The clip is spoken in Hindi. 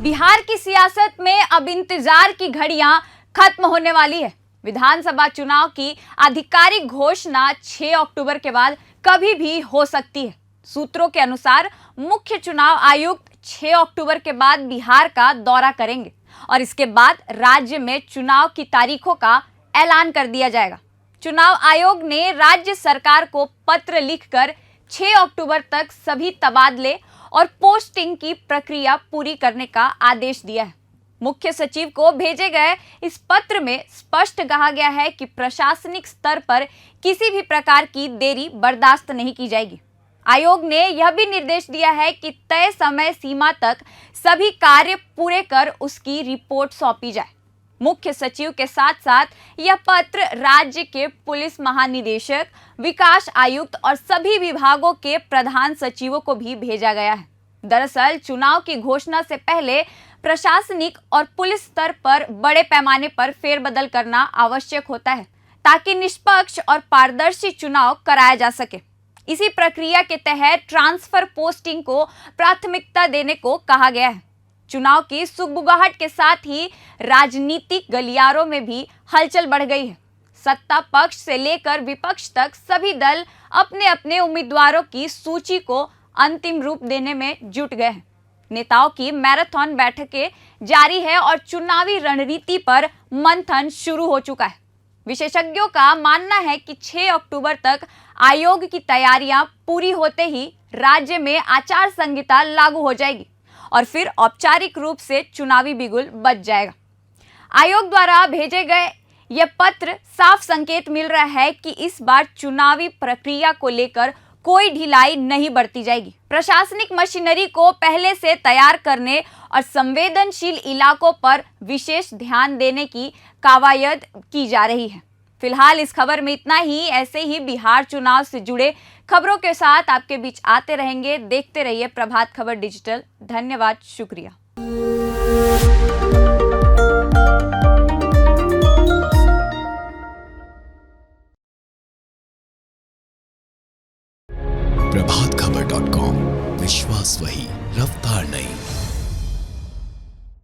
बिहार की सियासत में अब इंतजार की घड़ियां खत्म होने वाली है। विधानसभा चुनाव की आधिकारिक घोषणा 6 अक्टूबर के बाद कभी भी हो सकती है। सूत्रों के अनुसार मुख्य चुनाव आयुक्त 6 अक्टूबर के बाद बिहार का दौरा करेंगे और इसके बाद राज्य में चुनाव की तारीखों का ऐलान कर दिया जाएगा। चुनाव आयोग ने राज्य सरकार को पत्र लिखकर 6 अक्टूबर तक सभी तबादले और पोस्टिंग की प्रक्रिया पूरी करने का आदेश दिया है। मुख्य सचिव को भेजे गए इस पत्र में स्पष्ट कहा गया है कि प्रशासनिक स्तर पर किसी भी प्रकार की देरी बर्दाश्त नहीं की जाएगी। आयोग ने यह भी निर्देश दिया है कि तय समय सीमा तक सभी कार्य पूरे कर उसकी रिपोर्ट सौंपी जाए। मुख्य सचिव के साथ साथ यह पत्र राज्य के पुलिस महानिदेशक, विकास आयुक्त और सभी विभागों के प्रधान सचिवों को भी भेजा गया है। दरअसल चुनाव की घोषणा से पहले प्रशासनिक और पुलिस स्तर पर बड़े पैमाने पर फेरबदल करना आवश्यक होता है ताकि निष्पक्ष और पारदर्शी चुनाव कराया जा सके। इसी प्रक्रिया के तहत ट्रांसफर पोस्टिंग को प्राथमिकता देने को कहा गया है। चुनाव की सुगबुगाहट के साथ ही राजनीतिक गलियारों में भी हलचल बढ़ गई है। सत्ता पक्ष से लेकर विपक्ष तक सभी दल अपने अपने उम्मीदवारों की सूची को अंतिम रूप देने में जुट गए हैं। नेताओं की मैराथन बैठकें जारी है और चुनावी रणनीति पर मंथन शुरू हो चुका है। विशेषज्ञों का मानना है कि 6 अक्टूबर तक आयोग की तैयारियां पूरी होते ही राज्य में आचार संहिता लागू हो जाएगी और फिर औपचारिक रूप से चुनावी बिगुल बज जाएगा। आयोग द्वारा भेजे गए यह पत्र साफ संकेत मिल रहा है कि इस बार चुनावी प्रक्रिया को लेकर कोई ढिलाई नहीं बरती जाएगी। प्रशासनिक मशीनरी को पहले से तैयार करने और संवेदनशील इलाकों पर विशेष ध्यान देने की कवायद की जा रही है। फिलहाल इस खबर में इतना ही। ऐसे ही बिहार चुनाव से जुड़े खबरों के साथ आपके बीच आते रहेंगे। देखते रहिए प्रभात खबर डिजिटल। धन्यवाद, शुक्रिया। प्रभात खबर .com, विश्वास वही, रफ्तार नहीं।